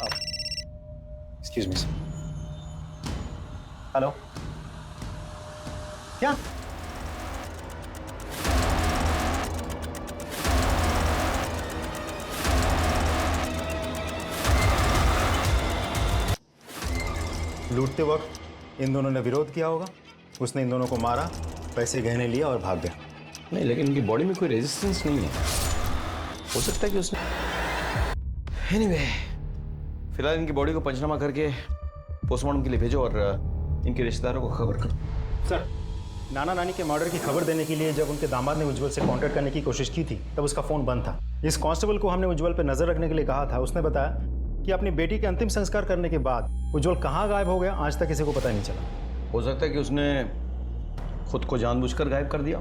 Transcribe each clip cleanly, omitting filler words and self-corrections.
Excuse me sir. Hello, क्या? लूटते वक्त इन दोनों ने विरोध किया होगा, उसने इन दोनों को मारा, पैसे गहने लिया और भाग गया। नहीं, लेकिन उनकी बॉडी में कोई रेजिस्टेंस नहीं है। हो सकता है कि उसने एनीवे, फिलहाल इनकी बॉडी को पंचनामा करके पोस्टमार्टम के लिए भेजो और इनके रिश्तेदारों को खबर करो। सर, नाना नानी के मर्डर की खबर देने के लिए जब उनके दामाद ने उज्जवल से कांटेक्ट करने की कोशिश की थी तब उसका फ़ोन बंद था। इस कांस्टेबल को हमने उज्जवल पर नज़र रखने के लिए कहा था। उसने बताया कि अपनी बेटी के अंतिम संस्कार करने के बाद उज्जवल कहाँ गायब हो गया आज तक किसी को पता नहीं चला। हो सकता है कि उसने खुद को जानबूझकर गायब कर दिया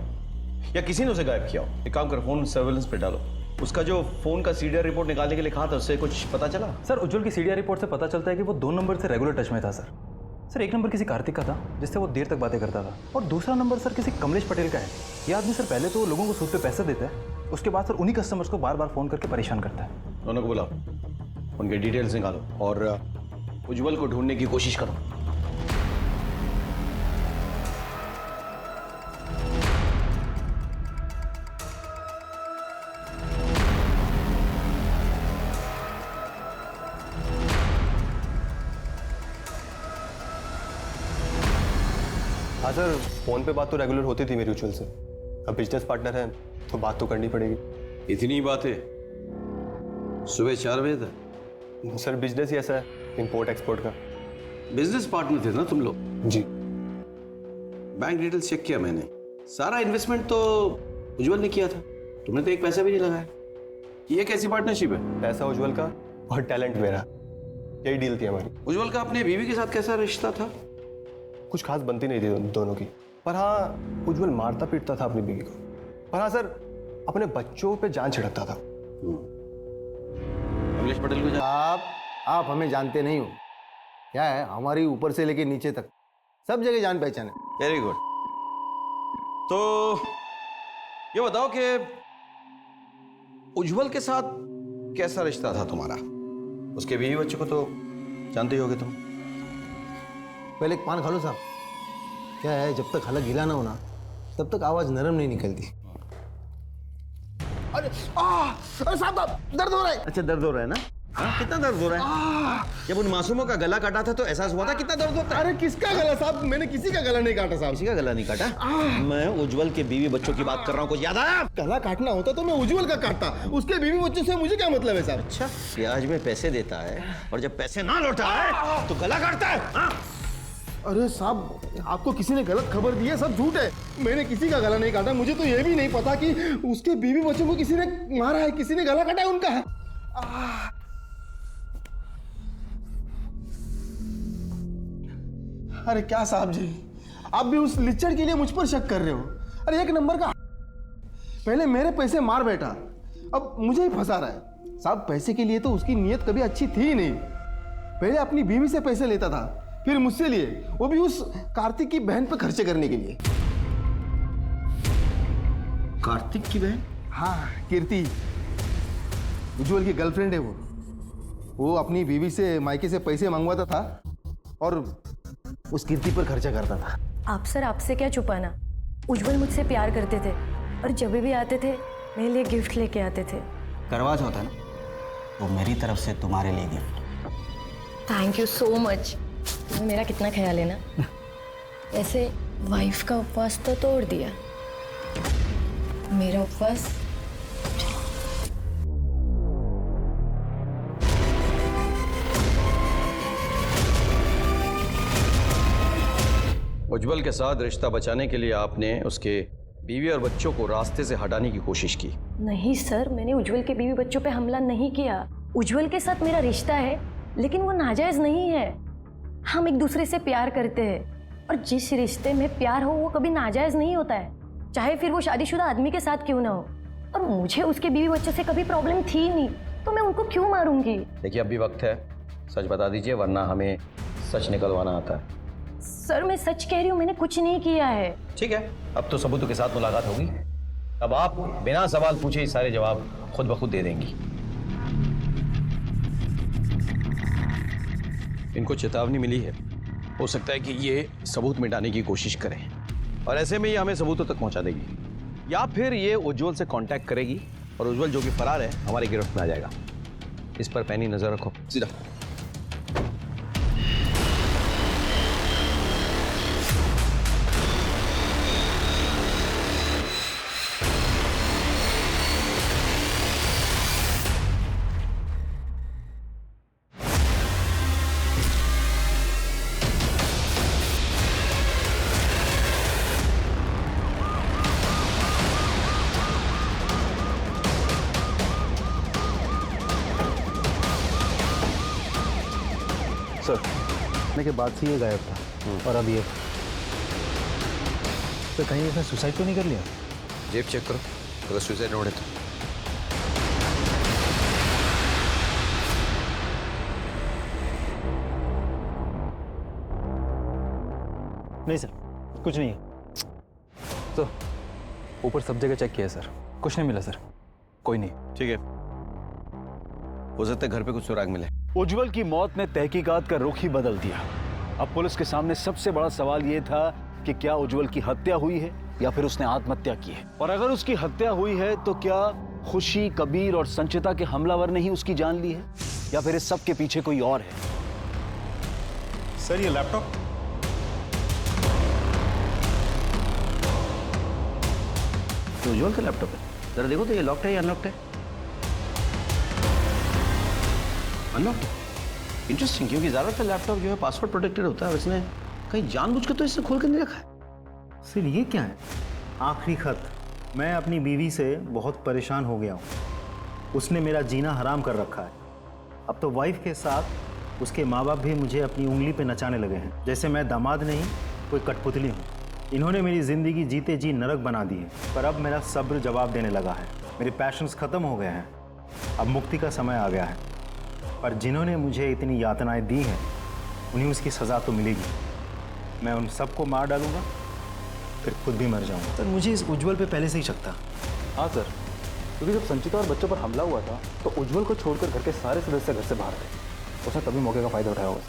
या किसी ने उसे गायब किया हो। एक काम कर, फोन सर्वेलेंस पे डालो। उसका जो फोन का सीडीआर रिपोर्ट निकालने के लिए कहा था उससे कुछ पता चला? सर, उज्जवल की सीडीआर रिपोर्ट से पता चलता है कि वो 2 नंबर से रेगुलर टच में था सर। एक नंबर किसी कार्तिक का था जिससे वो देर तक बातें करता था, और दूसरा नंबर सर किसी कमलेश पटेल का है। ये आदमी सर पहले तो लोगों को सूद पे पैसे देता है, उसके बाद सर उन्हीं कस्टमर्स को बार बार फोन करके परेशान करता है। दोनों को बुलाओ, उनके डिटेल्स निकालो और उज्जवल को ढूंढने की कोशिश करो। हाँ सर, फ़ोन पे बात तो रेगुलर होती थी मेरी उज्जवल से। अब बिजनेस पार्टनर है तो बात तो करनी पड़ेगी। इतनी ही बात है? सुबह 4 बजे तक? सर, बिजनेस ही ऐसा है, इंपोर्ट एक्सपोर्ट का। बिजनेस पार्टनर थे ना तुम लोग? जी। बैंक डिटेल्स चेक किया मैंने, सारा इन्वेस्टमेंट तो उज्जवल ने किया था, तुमने तो एक पैसा भी नहीं लगाया। ये कैसी पार्टनरशिप है? पैसा उज्जवल का और टैलेंट मेरा, यही डील थी हमारी। उज्जवल का अपने बीवी के साथ कैसा रिश्ता था? कुछ खास बनती नहीं थी दोनों की, पर हाँ उज्जवल मारता पीटता था अपनी बीवी को। पर हाँ सर, अपने बच्चों पे जान छिड़कता था। कमलेश पटेल को आप हमें जानते नहीं हो। क्या है, हमारी ऊपर से लेके नीचे तक सब जगह जान पहचान है। Very good. तो ये बताओ कि उज्जवल के साथ कैसा रिश्ता था तुम्हारा? उसके बीवी बच्चों को तो जानते ही होगे तुम। पहले एक पान खा लो साहब। क्या है, जब तक हलक गिला ना हो ना तब तक आवाज नरम नहीं निकलती। अरे साहब, दर्द हो रहा है। अच्छा, दर्द हो रहा है ना? कितना दर्द हो रहा है? जब उन मासूमों का गला काटा था तो एहसास हुआ था कितना दर्द होता है? अरे किसका गला साहब? मैंने किसी का गला नहीं काटा साहब। किसी का गला नहीं काटा? मैं उज्जवल के बीवी बच्चों की बात कर रहा हूँ, कुछ याद आया? गला काटना होता तो मैं उज्जवल का काटता, उसके बीवी बच्चों से मुझे क्या मतलब है साहब? अच्छा, ब्याज में पैसे देता है और जब पैसे ना लौटा है तो गला काटता है? अरे साहब, आपको किसी ने गलत खबर दी है, सब झूठ है। मैंने किसी का गला नहीं काटा। मुझे तो ये भी नहीं पता कि उसके बीवी बच्चों को किसी ने मारा है, किसी ने गला काटा है उनका। अरे क्या साहब जी, आप भी उस लिच्चड़ के लिए मुझ पर शक कर रहे हो? अरे एक नंबर का पहले मेरे पैसे मार बैठा, अब मुझे ही फंसा रहा है। साहब, पैसे के लिए तो उसकी नीयत कभी अच्छी थी ही नहीं। पहले अपनी बीवी से पैसे लेता था, फिर मुझसे लिए, वो भी उस कार्तिक की बहन पर खर्चे करने के लिए। कार्तिक की बहन? हाँ, कीर्ति, उज्जवल की गर्लफ्रेंड है वो अपनी बीवी से मायके से पैसे मंगवाता था और उस कीर्ति पर खर्चा करता था। आप सर, आपसे क्या छुपाना, उज्जवल मुझसे प्यार करते थे और जब भी आते थे मेरे लिए गिफ्ट लेके आते थे। करवा चौथ है ना, तो मेरी तरफ से तुम्हारे लिए gift. Thank you so much. तुम्हें मेरा कितना ख्याल है ना। वैसे वाइफ का उपवास तो तोड़ दिया, मेरा उपवास उज्जवल के साथ रिश्ता बचाने के लिए आपने उसके बीवी और बच्चों को रास्ते से हटाने की कोशिश की? नहीं सर, मैंने उज्जवल के बीवी बच्चों पे हमला नहीं किया। उज्जवल के साथ मेरा रिश्ता है लेकिन वो नाजायज नहीं है। हम एक दूसरे से प्यार करते हैं और जिस रिश्ते में प्यार हो वो कभी नाजायज नहीं होता है, चाहे फिर वो शादीशुदा आदमी के साथ क्यों ना हो। और मुझे उसके बीवी बच्चों से कभी प्रॉब्लम थी नहीं, तो मैं उनको क्यों मारूंगी? देखिए, अभी वक्त है, सच बता दीजिए वरना हमें सच निकलवाना आता है। सर, मैं सच कह रही हूँ, मैंने कुछ नहीं किया है। ठीक है, अब तो सबूतों के साथ मुलाकात होगी। अब आप बिना सवाल पूछे ही सारे जवाब खुद ब खुद दे देंगी। इनको चेतावनी मिली है, हो सकता है कि ये सबूत मिटाने की कोशिश करें और ऐसे में ये हमें सबूतों तक पहुंचा देगी, या फिर ये उज्जवल से कांटेक्ट करेगी और उज्जवल जो कि फरार है हमारे गिरफ्त में आ जाएगा। इस पर पैनी नजर रखो। सीधा सर के बाद से ये गायब था और अब ये तो कहीं इसने सुसाइड तो नहीं कर लिया? जेब चेक करो, अगर सुसाइड नोट है तो। नहीं सर, कुछ नहीं है। तो ऊपर सब जगह चेक किया है सर, कुछ नहीं मिला सर, कोई नहीं। ठीक है, हो सकता है घर पे कुछ सुराग मिले। उज्जवल की मौत ने तहकीकात का रुख ही बदल दिया। अब पुलिस के सामने सबसे बड़ा सवाल यह था कि क्या उज्जवल की हत्या हुई है या फिर उसने आत्महत्या की है, और अगर उसकी हत्या हुई है तो क्या खुशी, कबीर और संचिता के हमलावर ने ही उसकी जान ली है या फिर इस सब के पीछे कोई और है? सर ये लैपटॉप तो उज्जवल का लैपटॉप है, जरा देखो तो ये लॉक्ड है या अनलॉक्ड है? अनलॉक्ड, इंटरेस्टिंग, क्योंकि ज्यादातर लैपटॉप जो है पासवर्ड प्रोटेक्टेड होता है, इसने कहीं जानबूझ के तो इसने खोल कर नहीं रखा है। सर ये क्या है? आखिरी खत। मैं अपनी बीवी से बहुत परेशान हो गया हूँ, उसने मेरा जीना हराम कर रखा है। अब तो वाइफ के साथ उसके माँ बाप भी मुझे अपनी उंगली पे नचाने लगे हैं, जैसे मैं दामाद नहीं कोई कठपुतली हूँ। इन्होंने मेरी ज़िंदगी जीते जी नरक बना दी है, पर अब मेरा सब्र जवाब देने लगा है। मेरे पैशंस ख़त्म हो गए हैं, अब मुक्ति का समय आ गया है। पर जिन्होंने मुझे इतनी यातनाएं दी हैं उन्हें उसकी सज़ा तो मिलेगी। मैं उन सबको मार डालूंगा, फिर खुद भी मर जाऊंगा। सर मुझे इस उज्जवल पे पहले से ही शक था। हाँ सर, क्योंकि जब संचिता और बच्चों पर हमला हुआ था तो उज्जवल को छोड़कर घर के सारे सदस्य घर से बाहर थे। उसने तभी मौके का फायदा उठाया होगा।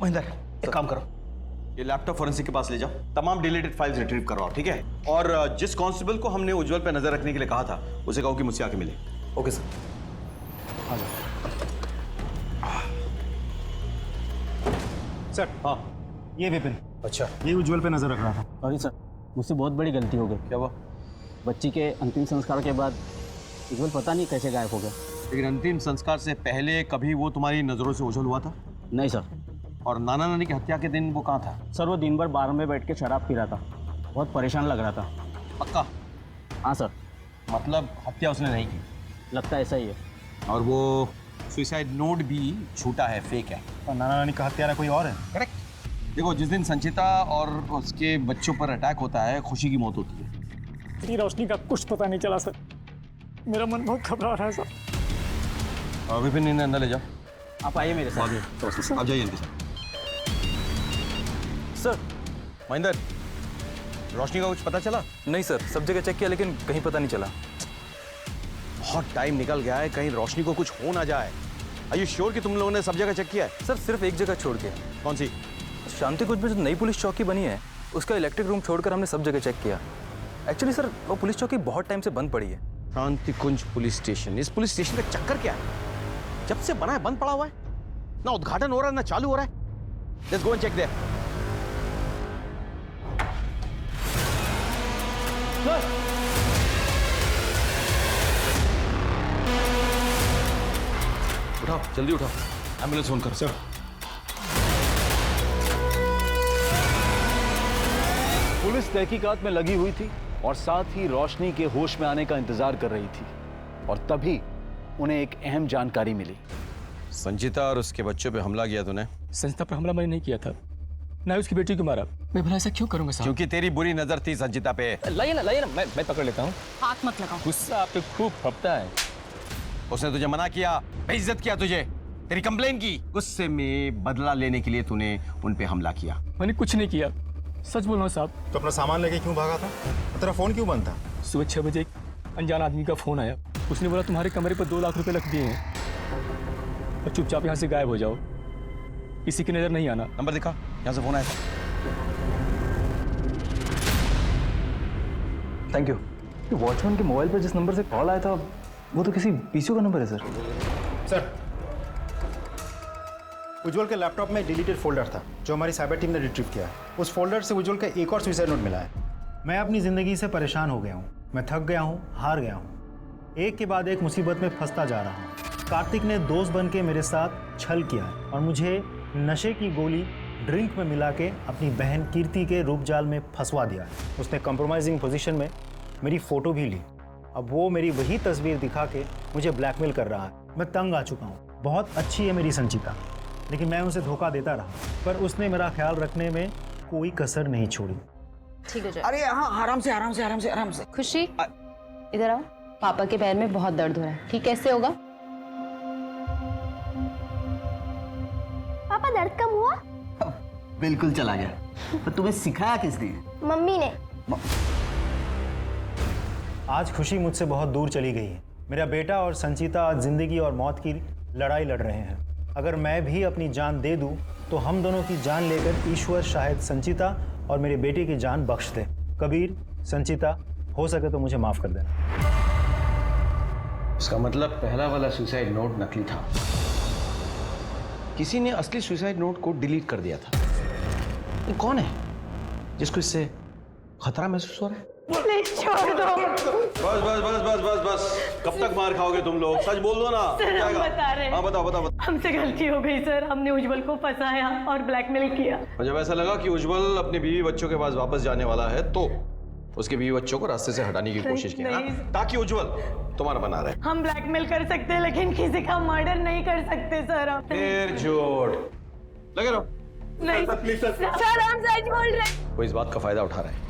महेंद्र, एक काम करो, ये लैपटॉप फोरेंसिक के पास ले जाओ, तमाम डिलीटेड फाइल्स रिट्रीव करवाओ, ठीक है? और जिस कांस्टेबल को हमने उज्जवल पे नजर रखने के लिए कहा था उसे कहो कि मुझसे आके मिले। Okay sir. हाँ सर। सर हाँ, ये विपिन, अच्छा, ये उज्जवल पे नजर रख रहा था। सॉरी सर, मुझसे बहुत बड़ी गलती हो गई। क्या हुआ? बच्ची के अंतिम संस्कार के बाद उज्जवल पता नहीं कैसे गायब हो गया। लेकिन अंतिम संस्कार से पहले कभी वो तुम्हारी नजरों से ओझल हुआ था? नहीं सर। और नाना नानी की हत्या के दिन वो कहाँ था? सर वो दिन भर बार में बैठ के शराब पी रहा था, बहुत परेशान लग रहा था। पक्का? हाँ सर। मतलब हत्या उसने नहीं की? लगता है ऐसा ही है। और वो सुसाइड नोट भी झूठा है, फेक है। और नाना नानी का हत्यारा कोई और है? करेक्ट। देखो, जिस दिन संचिता और उसके बच्चों पर अटैक होता है, खुशी की मौत होती है। रोशनी का कुछ पता नहीं चला सर, मेरा मन बहुत घबरा रहा है सर। विपिन, इन्हें अंदर ले जाओ। आप आइए मेरे साथ। आप जाइए इनके साथ। सर। महेंद्र, रोशनी का कुछ पता चला? नहीं सर, सब जगह चेक किया लेकिन कहीं पता नहीं चला। बहुत टाइम निकल गया है, कहीं रोशनी को कुछ हो ना जाए। आर यू श्योर कि तुम लोगों ने सब जगह चेक किया है? सर सिर्फ एक जगह छोड़ के। कौन सी? शांति कुंज में जो नई पुलिस चौकी बनी है उसका इलेक्ट्रिक रूम छोड़कर हमने सब जगह चेक किया। एक्चुअली सर वो पुलिस चौकी बहुत टाइम से बंद पड़ी है। शांति कुंज पुलिस स्टेशन, इस पुलिस स्टेशन का चक्कर क्या है? जब से बना है बंद पड़ा हुआ है, ना उद्घाटन हो रहा है ना चालू हो रहा है। Let's go and check there. उठाओ, जल्दी उठाओ, एम्बुलेंस फोन करो। सर पुलिस तहकीकात में लगी हुई थी और साथ ही रोशनी के होश में आने का इंतजार कर रही थी, और तभी उन्हें एक अहम जानकारी मिली। संचिता और उसके बच्चों पे हमला किया तूने? संचिता पर हमला मैंने नहीं किया था, ना उसकी बेटी को मारा। मैं भला ऐसा क्यों करूंगा साहब? क्योंकि तेरी बुरी नजर थी संचिता पे। लाइए ना मैं पकड़ लेता हूँ। हाथ मत लगाओ। गुस्सा आप पे खूब फपता है। उसने तुझे मना किया, बेइज्जत किया तुझे, तेरी कंप्लेन की। गुस्से में बदला लेने के लिए तूने उन पे हमला किया। मैंने कुछ नहीं किया, सच बोल रहा हूँ साहब। तो अपना सामान लेके क्यों भागा था? तेरा फोन क्यों बंद था? सुबह 6 बजे एक अनजान आदमी का फोन आया। उसने बोला तुम्हारे कमरे पर 2 लाख रुपए रख दिए हैं और चुपचाप यहाँ से गायब हो जाओ। किसी की नज़र नहीं आना। नंबर दिखा, यहाँ से फोन आया था। Thank you. वॉचमैन के मोबाइल पर जिस नंबर से कॉल आया था वो तो किसी पीसीओ का नंबर है सर। सर, उज्जवल के लैपटॉप में डिलीटेड फोल्डर था जो हमारी साइबर टीम ने रिट्रीव किया है। उस फोल्डर से उज्जवल का एक और सुसाइड नोट मिला है। मैं अपनी ज़िंदगी से परेशान हो गया हूँ, मैं थक गया हूँ, हार गया हूँ, एक के बाद एक मुसीबत में फंसता जा रहा हूँ। कार्तिक ने दोस्त बन के मेरे साथ छल किया है और मुझे नशे की गोली ड्रिंक में मिला के अपनी बहन कीर्ति के रूपजाल में फंसवा दिया है। उसने कंप्रोमाइजिंग पोजीशन में मेरी फ़ोटो भी ली। अब वो मेरी वही तस्वीर दिखा के मुझे ब्लैकमेल कर रहा है। मैं तंग आ चुका हूँ। बहुत अच्छी है मेरी संचिता, लेकिन मैं उसे धोखा देता रहा, पर उसने मेरा ख्याल रखने में कोई कसर नहीं छोड़ी। ठीक है। अरे हाँ, आराम से आराम से आराम से आराम से। खुशी इधर आओ। पापा के पैर में बहुत दर्द हो रहा है, ठीक कैसे होगा? पापा दर्द कम हुआ? बिल्कुल चला गया। तो तुम्हें सिखाया किसने? मम्मी ने। आज खुशी मुझसे बहुत दूर चली गई है। मेरा बेटा और संचिता आज जिंदगी और मौत की लड़ाई लड़ रहे हैं। अगर मैं भी अपनी जान दे दूं तो हम दोनों की जान लेकर ईश्वर शायद संचिता और मेरे बेटे की जान बख्श दे। कबीर, संचिता, हो सके तो मुझे माफ कर देना। इसका मतलब पहला वाला सुसाइड नोट नकली था। किसी ने असली सुसाइड नोट को डिलीट कर दिया था। ये कौन है जिसको इससे खतरा महसूस हो रहा है? प्लीज छोड़ दो। बस बस बस बस बस बस, कब तक मार खाओगे तुम लोग? सच बोल दो ना। सर, हम बता रहे हैं। हाँ बताओ बताओ। हमसे गलती हो गई सर, हमने उज्जवल को फंसाया और ब्लैकमेल किया। और जब ऐसा लगा कि उज्जवल अपने बीवी बच्चों के पास वापस जाने वाला है तो उसके बीवी बच्चों को रास्ते से हटाने की कोशिश की, नहीं। ताकि उज्जवल तुम्हारा बना रहे। हम ब्लैकमेल कर सकते हैं लेकिन किसी का मर्डर नहीं कर सकते सर। आप फिर झूठ लगे रहो। नहीं सर, हम सच बोल रहे हैं। कोई इस बात का फायदा उठा रहा है।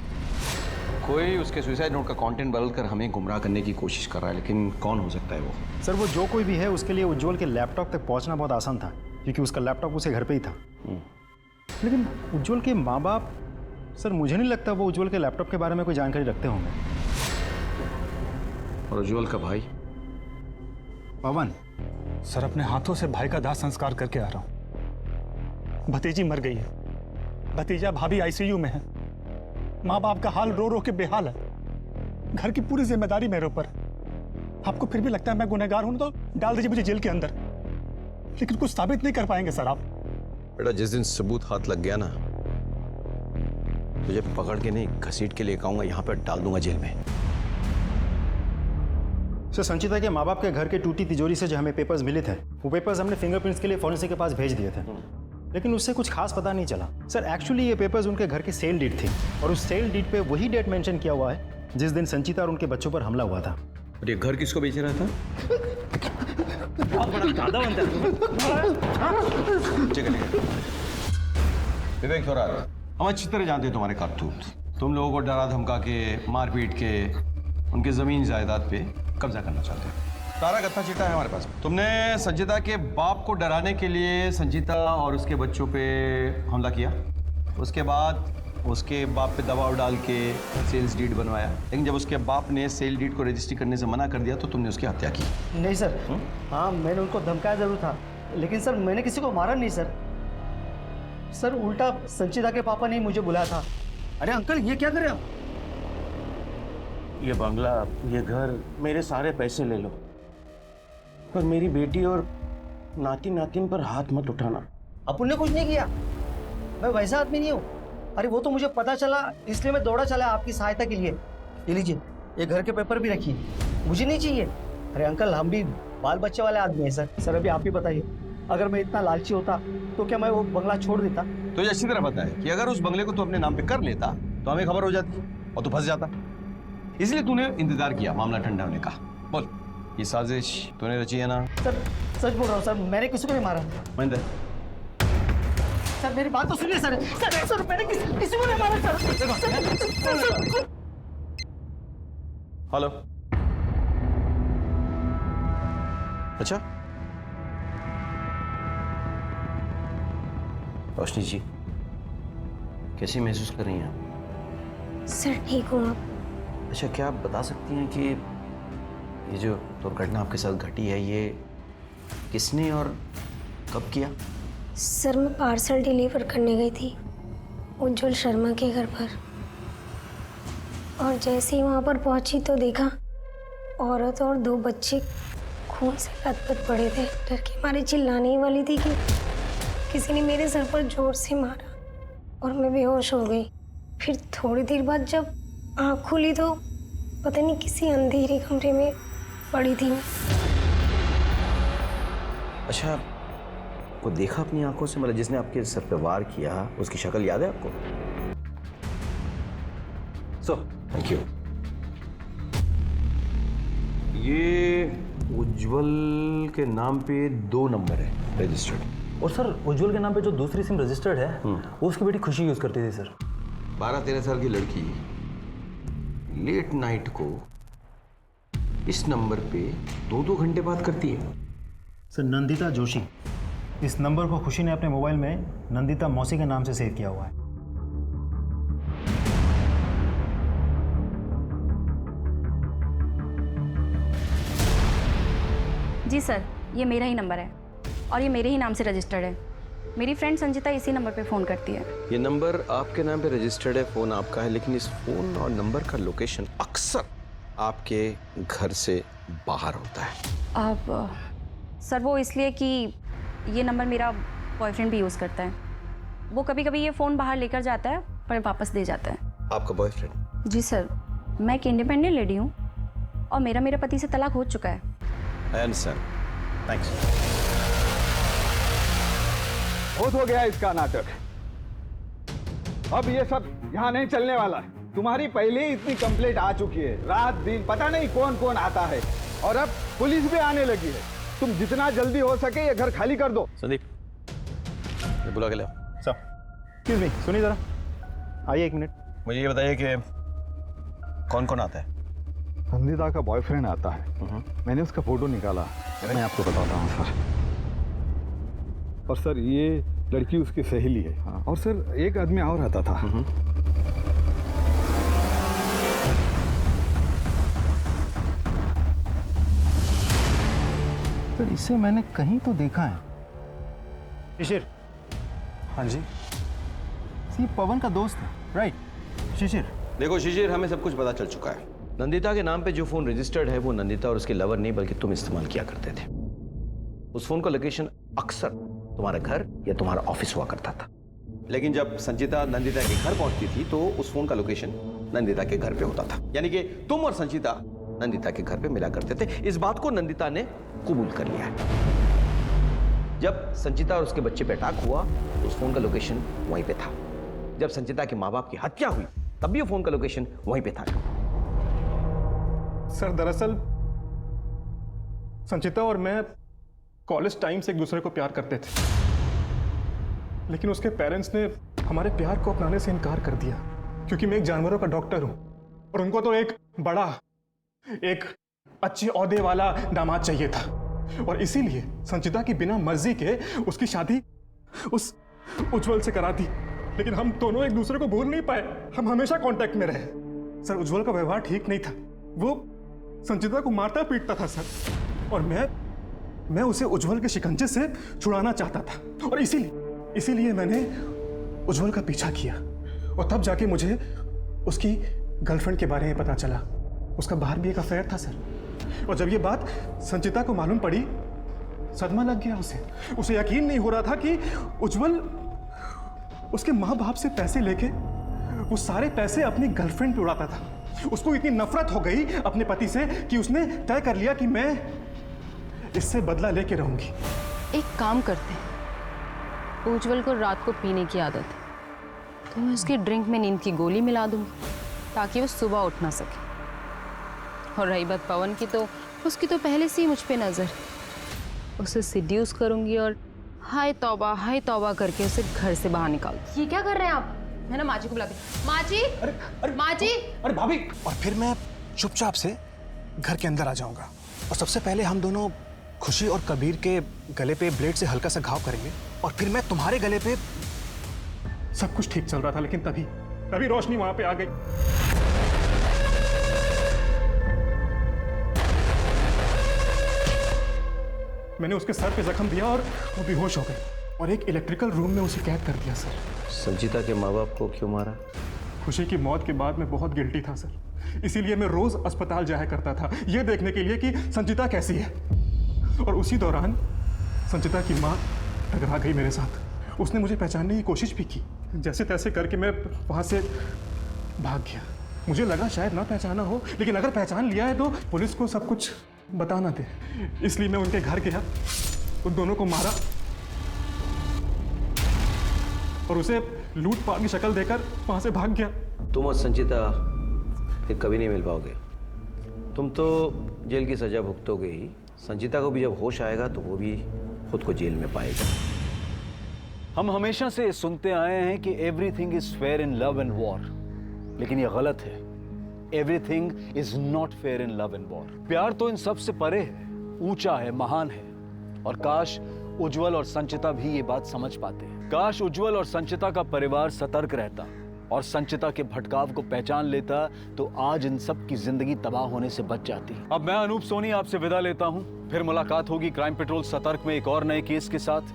कोई उसके सुसाइड नोट का कंटेंट बदलकर हमें गुमराह करने की कोशिश कर रहा है, लेकिन कौन हो सकता है वो? सर, वो जो कोई भी है उसके लिए उज्जवल के लैपटॉप तक पहुंचना बहुत आसान था, क्योंकि उसका लैपटॉप उसे घर पे ही था। लेकिन उज्जवल के माँ बाप, सर मुझे नहीं लगता वो उज्जवल के लैपटॉप के बारे में कोई जानकारी रखते होंगे। और उज्जवल का भाई पवन? सर, अपने हाथों से भाई का दाह संस्कार करके आ रहा हूँ। भतीजी मर गई है, भतीजा भाभी आईसीयू में है, माँ बाप का हाल रो रो के बेहाल है, घर की पूरी जिम्मेदारी मेरे ऊपर है। आपको फिर भी लगता है मैं गुनहगार हूं तो डाल दीजिए मुझे जेल के अंदर, लेकिन कुछ साबित नहीं कर पाएंगे सर आप। बेटा, जिस दिन सबूत हाथ लग गया ना, तुझे पकड़ के नहीं घसीट के लेकर आऊंगा, यहाँ पर डाल दूंगा जेल में। सर, संचिता के माँ बाप के घर के टूटी तिजोरी से जो हमें पेपर्स मिले थे, वो पेपर्स हमने फिंगरप्रिंट्स के लिए फॉरेंसिक के पास भेज दिए थे, लेकिन उससे कुछ खास पता नहीं चला। सर, एक्चुअली ये पेपर्स उनके घर की सेल डीड थी, और उस सेल डीड पे वही डेट मेंशन किया हुआ है जिस दिन संचिता और उनके बच्चों पर हमला हुआ था। और ये घर किसको बेच रहा था? विवेक थोड़ा, हम अच्छी तरह जानते हैं तुम्हारे करतूत। तुम लोगों को डरा धमका के, मारपीट के उनके जमीन जायदाद पे कब्जा करना चाहते हो। सारा गत्था चिट्ठा है हमारे पास। तुमने संचिता के बाप को डराने के लिए संचिता और उसके बच्चों पे हमला किया, उसके बाद उसके बाप पे दबाव डाल के सेल्स डीड बनवाया, लेकिन जब उसके बाप ने सेल डीड को रजिस्ट्री करने से मना कर दिया तो तुमने उसकी हत्या की। नहीं सर। हाँ, मैंने उनको धमकाया जरूर था, लेकिन सर मैंने किसी को मारा नहीं सर। सर, उल्टा संचिता के पापा ने मुझे बुलाया था। अरे अंकल, ये क्या कर रहे हो? ये बंगला, ये घर, मेरे सारे पैसे ले लो, पर मेरी बेटी और नाती नातिन पर हाथ मत उठाना। अपुन ने कुछ नहीं किया, मैं वैसा आदमी नहीं हूँ। अरे वो तो मुझे पता चला, इसलिए मैं दौड़ा चला आपकी सहायता के लिए। ये लीजिए, ये घर के पेपर भी रखिए, मुझे नहीं चाहिए। अरे अंकल, हम भी बाल बच्चे वाले आदमी हैं सर। सर, अभी आप ही बताइए, अगर मैं इतना लालची होता तो क्या मैं वो बंगला छोड़ देता? तुझे अच्छी तरह पता है कि अगर उस बंगले को तू अपने नाम पे कर लेता तो हमें खबर हो जाती और तू फंस जाता। इसलिए तूने इंतजार किया मामला ठंडा होने का। बोल, ये साजिश तूने रची है ना? सर, सच बोल रहा हूँ सर, मैंने किसी को नहीं मारा। महेंद्र, सर मेरी बात तो सुनिए सर। सर मैंने किसी को नहीं मारा सर। हेलो। अच्छा, रोशनी जी कैसी महसूस कर रही हैं आप? सर, ठीक हूँ आप? अच्छा, क्या आप बता सकती हैं कि ये जो दुर्घटना आपके साथ घटी है, ये किसने और कब किया? सर मैं पार्सल डिलीवर करने गई थी उज्जवल शर्मा के घर पर, और जैसे ही वहाँ पर पहुँची तो देखा औरत और 2 बच्चे खून से लथपथ पड़े थे। डर के मारे चिल्लाने ही वाली थी कि किसी ने मेरे सर पर जोर से मारा और मैं बेहोश हो गई। फिर थोड़ी देर बाद जब आँख खुली तो पता नहीं किसी अंधेरे कमरे में पड़ी थी मैं। अच्छा, वो देखा अपनी आंखों से, मतलब जिसने आपके सर पे वार किया, उसकी शक्ल याद है आपको? Thank you. ये उज्जवल के नाम पे 2 नंबर है रजिस्टर्ड। और सर उज्जवल के नाम पे जो दूसरी सिम रजिस्टर्ड है वो उसकी बेटी खुशी यूज करती थी सर। 12-13 साल की लड़की लेट नाइट को इस नंबर पे 2-2 घंटे बात करती है। सर नंदिता जोशी, इस नंबर को खुशी ने अपने मोबाइल में नंदिता मौसी के नाम से सेव किया हुआ है। जी सर, ये मेरा ही नंबर है और ये मेरे ही नाम से रजिस्टर्ड है। मेरी फ्रेंड संजिता इसी नंबर पे फ़ोन करती है। ये नंबर आपके नाम पे रजिस्टर्ड है, फ़ोन आपका है, लेकिन इस फ़ोन और नंबर का लोकेशन अक्सर आपके घर से बाहर होता है। अब सर वो इसलिए कि ये नंबर मेरा बॉयफ्रेंड भी यूज़ करता है। वो कभी कभी ये फ़ोन बाहर लेकर जाता है पर वापस दे जाता है। आपका बॉयफ्रेंड? जी सर, मैं एक इंडिपेंडेंट लेडी हूँ और मेरे पति से तलाक हो चुका है। I understand, thanks. बहुत हो गया इसका नाटक, अब ये सब यहाँ नहीं चलने वाला है। तुम्हारी पहले ही इतनी कंप्लेंट आ चुकी है, रात दिन पता नहीं कौन कौन आता है, और अब पुलिस भी आने लगी है। तुम जितना जल्दी हो सके ये घर खाली कर दो। संदीप, ये बुला के ले। सर एक्सक्यूज मी, सुनिए ज़रा, आइए 1 मिनट। मुझे ये बताइए कि कौन कौन आता है? संदीता का बॉयफ्रेंड आता है, मैंने उसका फोटो निकाला, मैं आपको बताता हूँ सर। और सर ये लड़की उसकी सहेली है। हाँ। और सर एक आदमी और आता था। सर इसे मैंने कहीं तो देखा है। शिशिर। हाँ जी। ये पवन का दोस्त है, राइट? शिशिर। देखो शिशिर, हमें सब कुछ पता चल चुका है। नंदिता के नाम पे जो फोन रजिस्टर्ड है वो नंदिता और उसके लवर नहीं बल्कि तुम इस्तेमाल किया करते थे। उस फोन का लोकेशन अक्सर तुम्हारा घर या तुम्हारा ऑफिस हुआ करता था, लेकिन जब संचिता नंदिता के घर पहुंचती थी तो उस फोन का लोकेशन नंदिता के घर पे होता था। यानी कि तुम और संचिता नंदिता के घर पे मिला करते थे। इस बात को नंदिता ने कबूल कर लिया है। जब संचिता और उसके बच्चे पे अटैक हुआ तो उस फोन का लोकेशन वहीं पे था। जब संचिता के माँ बाप की हत्या हुई तब भी वो फोन का लोकेशन वहीं पे था। सर दरअसल संचिता और मैं कॉलेज टाइम से एक दूसरे को प्यार करते थे, लेकिन उसके पेरेंट्स ने हमारे प्यार को अपनाने से इनकार कर दिया, क्योंकि मैं एक जानवरों का डॉक्टर हूं और उनको तो एक बड़ा, एक अच्छे ओहदे वाला दामाद चाहिए था। और इसीलिए संचिता की बिना मर्जी के उसकी शादी उस उज्जवल से करा दी। लेकिन हम दोनों एक दूसरे को भूल नहीं पाए, हम हमेशा कांटेक्ट में रहे। सर उज्जवल का व्यवहार ठीक नहीं था, वो संचिता को मारता पीटता था सर, और मैं उसे उज्जवल के शिकंजे से छुड़ाना चाहता था। और इसीलिए मैंने उज्जवल का पीछा किया, और तब जाके मुझे उसकी गर्लफ्रेंड के बारे में पता चला। उसका बाहर भी एक अफेयर था सर, और जब ये बात संचिता को मालूम पड़ी, सदमा लग गया उसे यकीन नहीं हो रहा था कि उज्जवल उसके माँ बाप से पैसे लेके वो सारे पैसे अपनी गर्लफ्रेंड पे उड़ाता था। उसको इतनी नफरत हो गई अपने पति से कि उसने तय कर लिया कि मैं इससे बदला लेके रहूंगी। एक काम करते हैं, उज्जवल को रात को पीने की आदत है, तो मैं उसकी ड्रिंक में नींद की गोली मिला दूंगी ताकि वो सुबह उठ ना सके। और रही बात पवन की, तो उसकी तो पहले से ही मुझ पे नजर, उसे सिड्यूस करूंगी और हाय तौबा करके उसे घर से बाहर निकाल। ये क्या कर रहे हैं आप? मैं ना माँ जी को बुलाती हूँ। माँ जी, माँ जी। अरे भाभी, और फिर मैं चुपचाप से घर के अंदर आ जाऊंगा, और सबसे पहले हम दोनों खुशी और कबीर के गले पे ब्लेड से हल्का सा घाव करेंगे, और फिर मैं तुम्हारे गले पे। सब कुछ ठीक चल रहा था, लेकिन तभी रोशनी वहां पे आ गई। मैंने उसके सर पे जख्म दिया और वो बेहोश हो गई, और एक इलेक्ट्रिकल रूम में उसे कैद कर दिया सर। संचिता के माँ बाप को क्यों मारा? खुशी की मौत के बाद मैं बहुत गिल्टी था सर, इसीलिए मैं रोज अस्पताल जाया करता था ये देखने के लिए कि संचिता कैसी है। और उसी दौरान संचिता की माँ टकरा गई मेरे साथ। उसने मुझे पहचानने की कोशिश भी की। जैसे तैसे करके मैं वहाँ से भाग गया। मुझे लगा शायद ना पहचाना हो, लेकिन अगर पहचान लिया है तो पुलिस को सब कुछ बताना दे। इसलिए मैं उनके घर गया, उन दोनों को मारा और उसे लूटपाट की शक्ल देकर वहां से भाग गया। तुम और संचिता फिर कभी नहीं मिल पाओगे। तुम तो जेल की सजा भुगतोगे ही। संचिता को भी जब होश आएगा तो वो भी खुद को जेल में पाएगा। हम हमेशा से सुनते आए हैं कि everything is fair in love and war, लेकिन ये गलत है। Everything is not fair in love and war. प्यार तो इन सब से परे है, ऊंचा है, महान है। और काश उज्जवल और संचिता भी ये बात समझ पाते। काश उज्जवल और संचिता का परिवार सतर्क रहता और संचिता के भटकाव को पहचान लेता, तो आज इन सब की जिंदगी तबाह होने से बच जाती। अब मैं अनूप सोनी आपसे विदा लेता हूं। फिर मुलाकात होगी क्राइम पेट्रोल सतर्क में एक और नए केस के साथ।